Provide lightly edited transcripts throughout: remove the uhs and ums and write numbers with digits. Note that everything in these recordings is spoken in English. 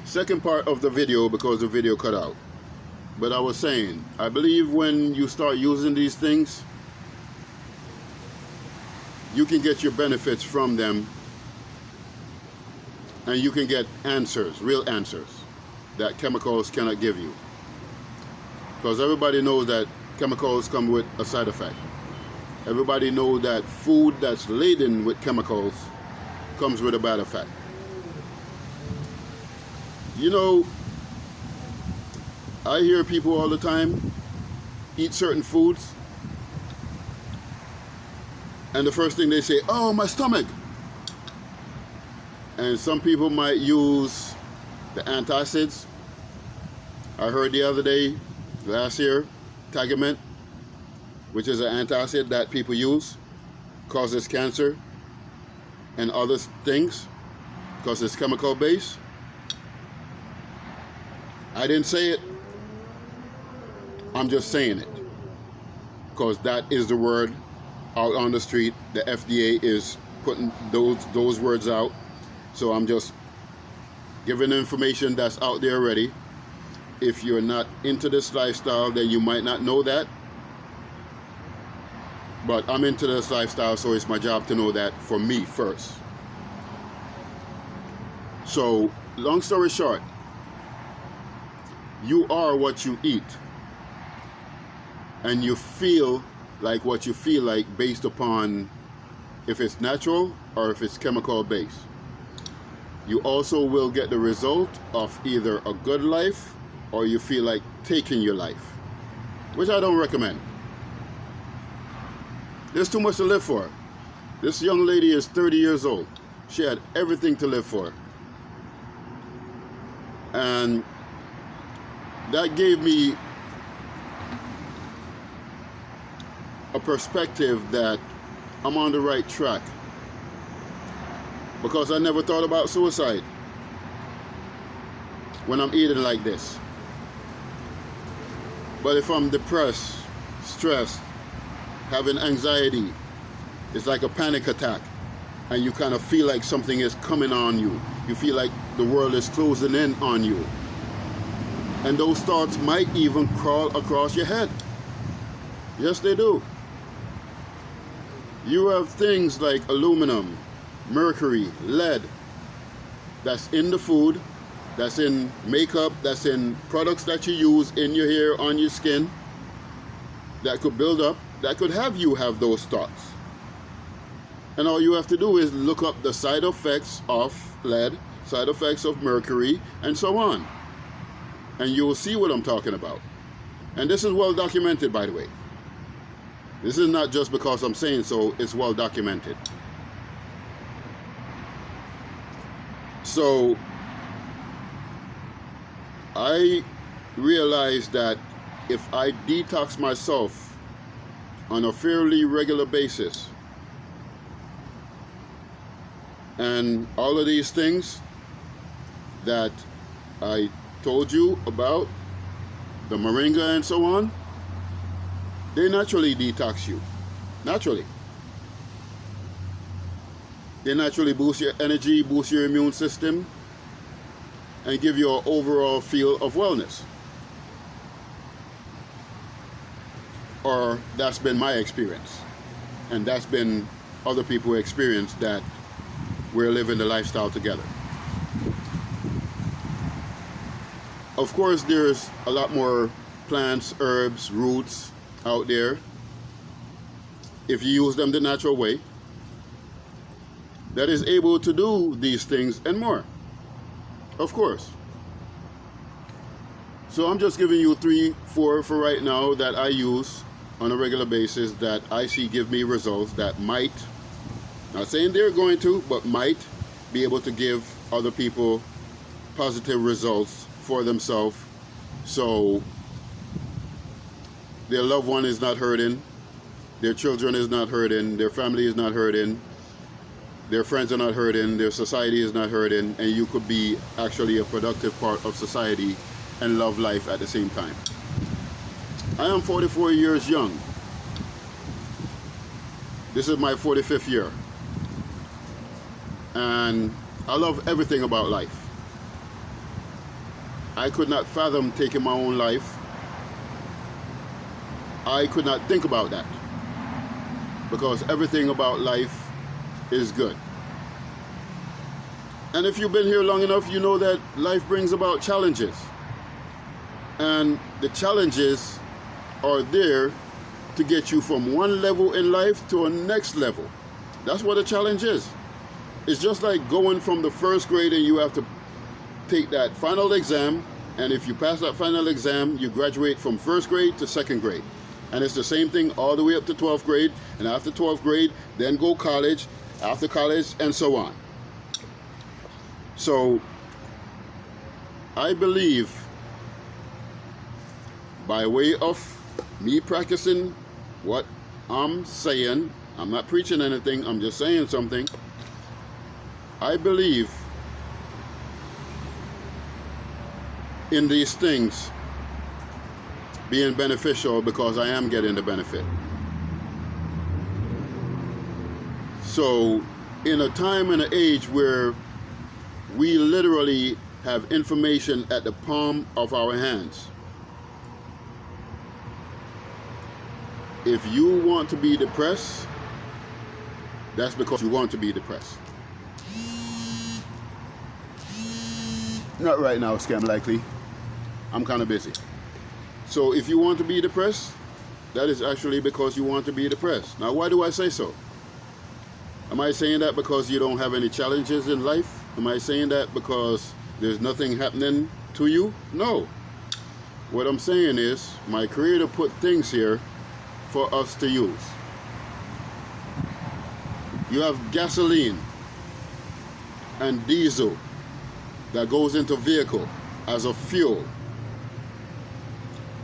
second part of the video because the video cut out. But I was saying, I believe when you start using these things, you can get your benefits from them, and you can get answers, real answers, that chemicals cannot give you. Because everybody knows that chemicals come with a side effect. Everybody knows that food that's laden with chemicals comes with a bad effect. You know, I hear people all the time eat certain foods, and the first thing they say, oh, my stomach. And some people might use the antacids. I heard the other day, last year, Tagamet, which is an antacid that people use, causes cancer and other things because it's chemical based. I didn't say it, I'm just saying it because that is the word out on the street. The FDA is putting those words out, so I'm just giving information that's out there already. If you're not into this lifestyle, then you might not know that, but I'm into this lifestyle, so it's my job to know that for me first. So long story short, you are what you eat, and you feel like what you feel like based upon if it's natural or if it's chemical based. You also will get the result of either a good life or you feel like taking your life, which I don't recommend. There's too much to live for. This young lady is 30 years old. She had everything to live for. And that gave me a perspective that I'm on the right track, because I never thought about suicide when I'm eating like this. But if I'm depressed, stressed, having anxiety, it's like a panic attack, and you kind of feel like something is coming on you. You feel like the world is closing in on you. And those thoughts might even crawl across your head. Yes, they do. You have things like aluminum, mercury, lead, that's in the food, that's in makeup, that's in products that you use in your hair, on your skin, that could build up, that could have you have those thoughts. And all you have to do is look up the side effects of lead, side effects of mercury, and so on. And you will see what I'm talking about. And this is well documented, by the way. This is not just because I'm saying so, it's well documented. So I realized that if I detox myself on a fairly regular basis, and all of these things that I told you about, the moringa and so on, they naturally detox you. Naturally. They naturally boost your energy, boost your immune system, and give you an overall feel of wellness. Or that's been my experience. And that's been other people's experience that we're living the lifestyle together. Of course, there's a lot more plants, herbs, roots out there, if you use them the natural way, that is able to do these things and more. Of course. So I'm just giving you 3, 4 for right now that I use on a regular basis that I see give me results that might, not saying they're going to, but might be able to give other people positive results for themselves, so their loved one is not hurting, their children is not hurting, their family is not hurting, their friends are not hurting, their society is not hurting, and you could be actually a productive part of society and love life at the same time. I am 44 years young. This is my 45th year. And I love everything about life. I could not fathom taking my own life. I could not think about that, because everything about life is good. And if you've been here long enough, you know that life brings about challenges. And the challenges are there to get you from one level in life to a next level. That's what a challenge is. It's just like going from the first grade and you have to take that final exam, and if you pass that final exam, you graduate from first grade to second grade. And it's the same thing all the way up to 12th grade, and after 12th grade, then go college, after college, and so on. So, I believe, by way of me practicing what I'm saying, I'm not preaching anything, I'm just saying something, I believe in these things being beneficial because I am getting the benefit. So, in a time and an age where we literally have information at the palm of our hands, if you want to be depressed, that's because you want to be depressed. Not right now, Scam Likely. I'm kind of busy. So if you want to be depressed, that is actually because you want to be depressed. Now, why do I say so? Am I saying that because you don't have any challenges in life? Am I saying that because there's nothing happening to you? No. What I'm saying is, my Creator put things here for us to use. You have gasoline and diesel that goes into vehicle as a fuel.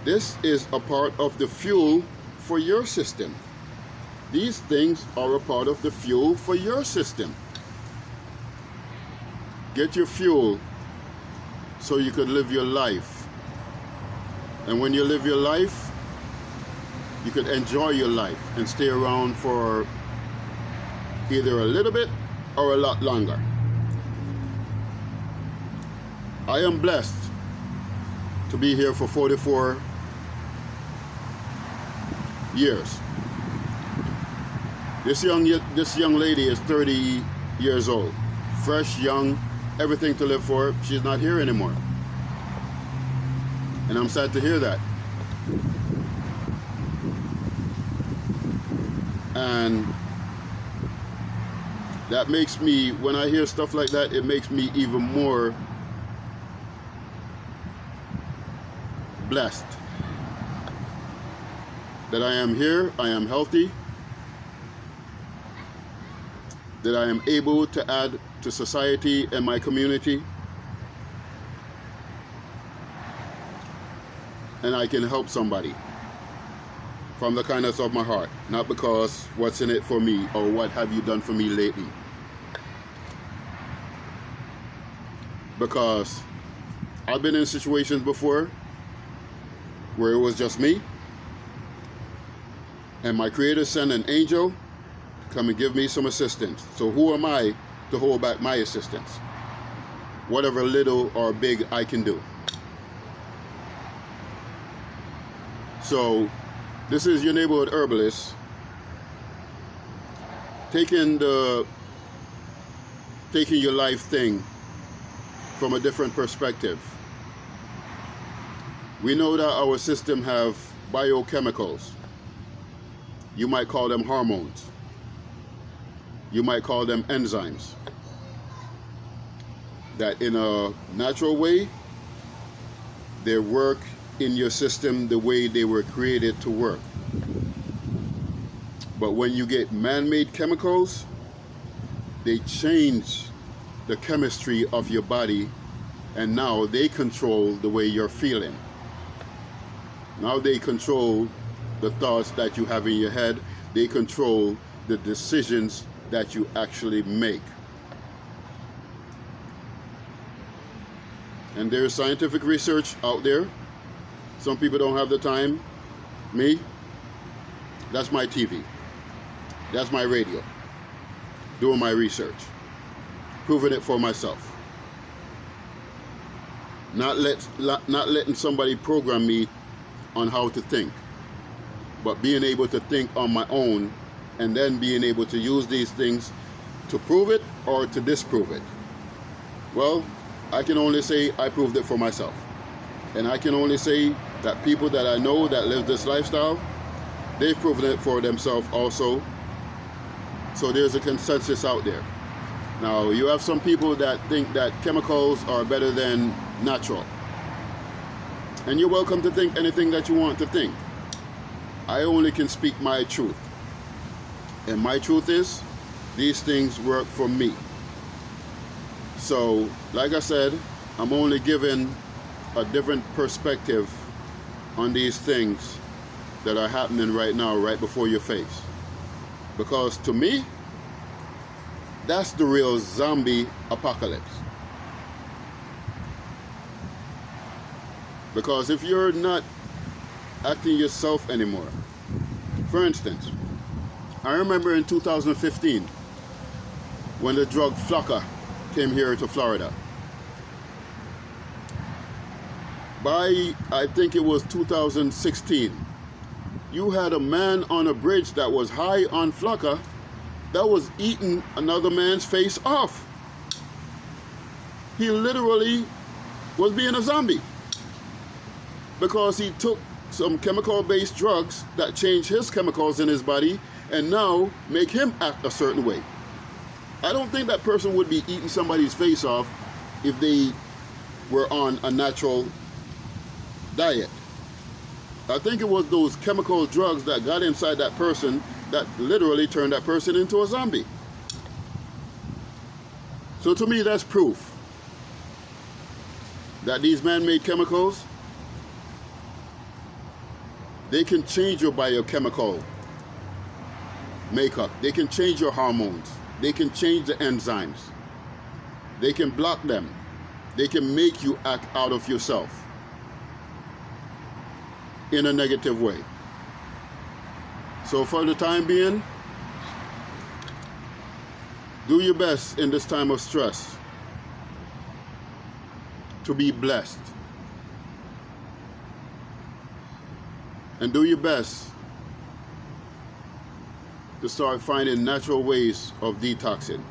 This is a part of the fuel for your system. These things are a part of the fuel for your system. Get your fuel so you could live your life. And when you live your life, you could enjoy your life and stay around for either a little bit or a lot longer. I am blessed to be here for 44 years. This young lady is 30 years old, fresh, young, everything to live for. She's not here anymore, and I'm sad to hear that. And that makes me, when I hear stuff like that, it makes me even more blessed that I am here, I am healthy, that I am able to add to society and my community, and I can help somebody from the kindness of my heart, not because what's in it for me or what have you done for me lately. Because I've been in situations before where it was just me, and my Creator sent an angel to come and give me some assistance. So who am I to hold back my assistance? Whatever little or big I can do. So this is your neighborhood herbalist taking your life thing from a different perspective. We know that our system have biochemicals. You might call them hormones. You might call them enzymes. That in a natural way, they work in your system the way they were created to work. But when you get man-made chemicals, they change the chemistry of your body, and now they control the way you're feeling. Now they control the thoughts that you have in your head. They control the decisions that you actually make. And there's scientific research out there. Some people don't have the time. Me, that's my TV. That's my radio. Doing my research. Proving it for myself. Not letting somebody program me on how to think, but being able to think on my own, and then being able to use these things to prove it or to disprove it. Well, I can only say I proved it for myself. And I can only say that people that I know that live this lifestyle, they've proven it for themselves also. So there's a consensus out there. Now, you have some people that think that chemicals are better than natural. And you're welcome to think anything that you want to think. I only can speak my truth. And my truth is, these things work for me. So, like I said, I'm only giving a different perspective on these things that are happening right now, right before your face. Because to me, that's the real zombie apocalypse. Because if you're not acting yourself anymore, for instance, I remember in 2015 when the drug Flocka came here to Florida. By, I think it was 2016, you had a man on a bridge that was high on Flocka that was eating another man's face off. He literally was being a zombie because he took some chemical-based drugs that changed his chemicals in his body and now make him act a certain way. I don't think that person would be eating somebody's face off if they were on a natural diet. I think it was those chemical drugs that got inside that person that literally turned that person into a zombie. So to me, that's proof that these man-made chemicals, they can change your biochemical makeup. They can change your hormones. They can change the enzymes. They can block them. They can make you act out of yourself in a negative way. So for the time being, do your best in this time of stress to be blessed. And do your best to start finding natural ways of detoxing.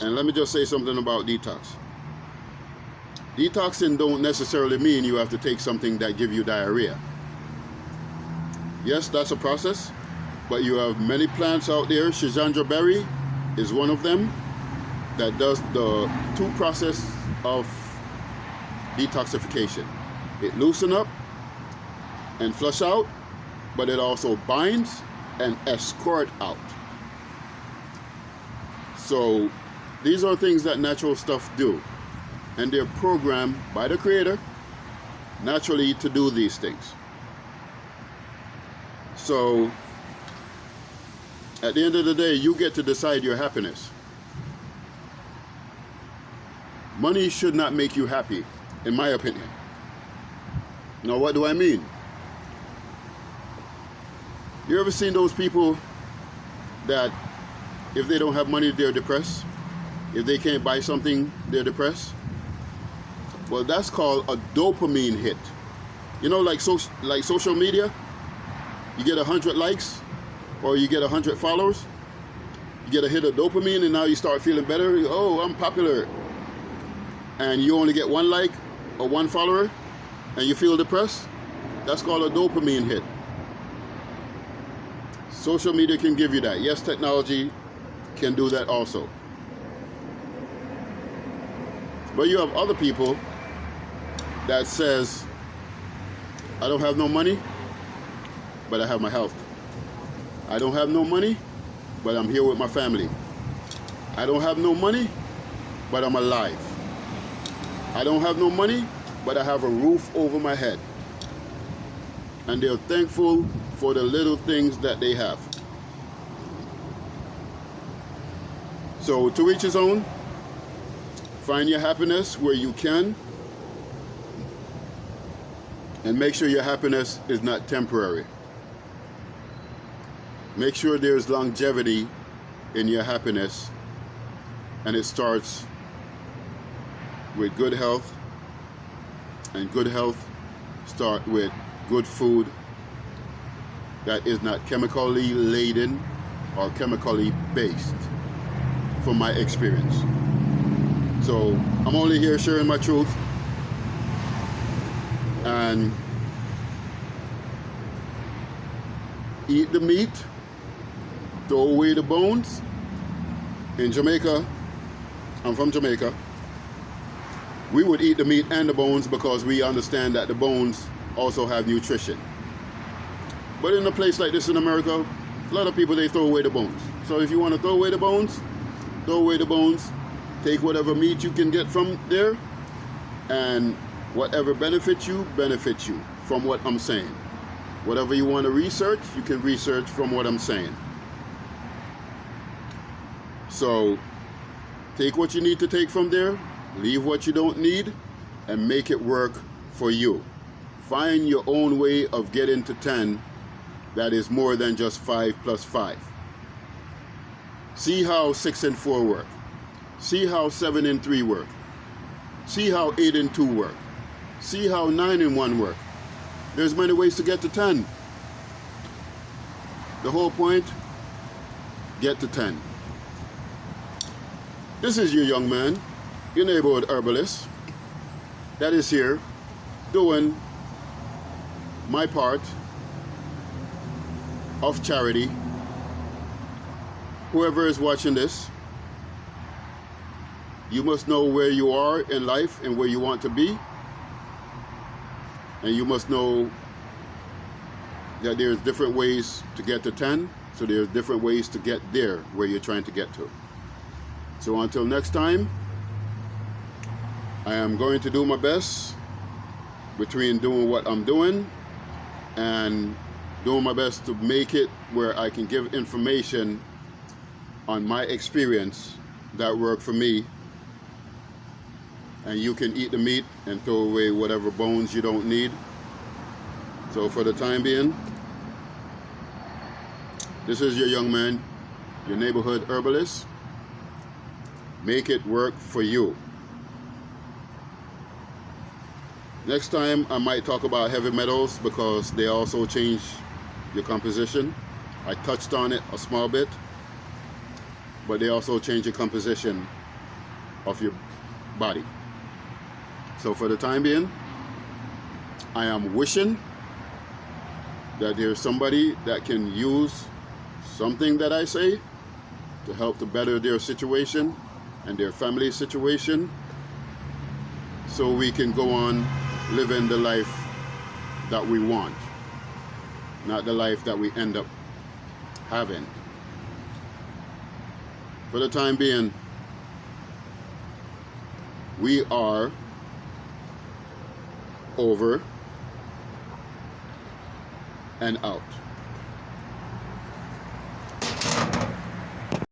And let me just say something about detox. Detoxing don't necessarily mean you have to take something that gives you diarrhea. Yes, that's a process, but you have many plants out there. Schizandra berry is one of them that does the two process of detoxification. It loosens up and flush out, but it also binds and escort out. So these are things that natural stuff do, and they're programmed by the Creator naturally to do these things. So at the end of the day, you get to decide your happiness. Money should not make you happy, in my opinion. Now, what do I mean? You ever seen those people that if they don't have money, they're depressed? If they can't buy something, they're depressed? Well, that's called a dopamine hit. You know, like social media, you get 100 likes or you get 100 followers, you get a hit of dopamine and now you start feeling better. Oh, I'm popular. And you only get 1 like or 1 follower and you feel depressed. That's called a dopamine hit. Social media can give you that. Yes, technology can do that also. But you have other people that says, I don't have no money, but I have my health. I don't have no money, but I'm here with my family. I don't have no money, but I'm alive. I don't have no money, but I have a roof over my head. And they're thankful for the little things that they have. So to each his own, find your happiness where you can, and make sure your happiness is not temporary. Make sure there's longevity in your happiness, and it starts with good health, And good health start with good food that is not chemically laden or chemically based, from my experience. So I'm only here sharing my truth. And eat the meat, throw away the bones. In Jamaica, I'm from Jamaica, we would eat the meat and the bones because we understand that the bones also have nutrition. But in a place like this in America, a lot of people, they throw away the bones. So if you want to throw away the bones, throw away the bones, take whatever meat you can get from there, and whatever benefits you from what I'm saying. Whatever you want to research, you can research from what I'm saying. So take what you need to take from there, leave what you don't need, and make it work for you. Find your own way of getting to 10 that is more than just 5 plus 5. See how 6 and 4 work. See how 7 and 3 work. See how 8 and 2 work. See how 9 and 1 work. There's many ways to get to 10. The whole point, get to 10. This is your young man, your neighborhood herbalist, that is here doing my part of charity. Whoever is watching this, you must know where you are in life and where you want to be. And you must know that there's different ways to get to 10, so there's different ways to get there where you're trying to get to. So until next time, I am going to do my best between doing what I'm doing and doing my best to make it where I can give information on my experience that worked for me, and you can eat the meat and throw away whatever bones you don't need. So for the time being, this is your young man, your neighborhood herbalist. Make it work for you. Next time I might talk about heavy metals because they also change your composition. I touched on it a small bit, but they also change your composition of your body. So for the time being, I am wishing that there's somebody that can use something that I say to help to better their situation and their family situation, so we can go on living the life that we want, not the life that we end up having. For the time being, we are over and out.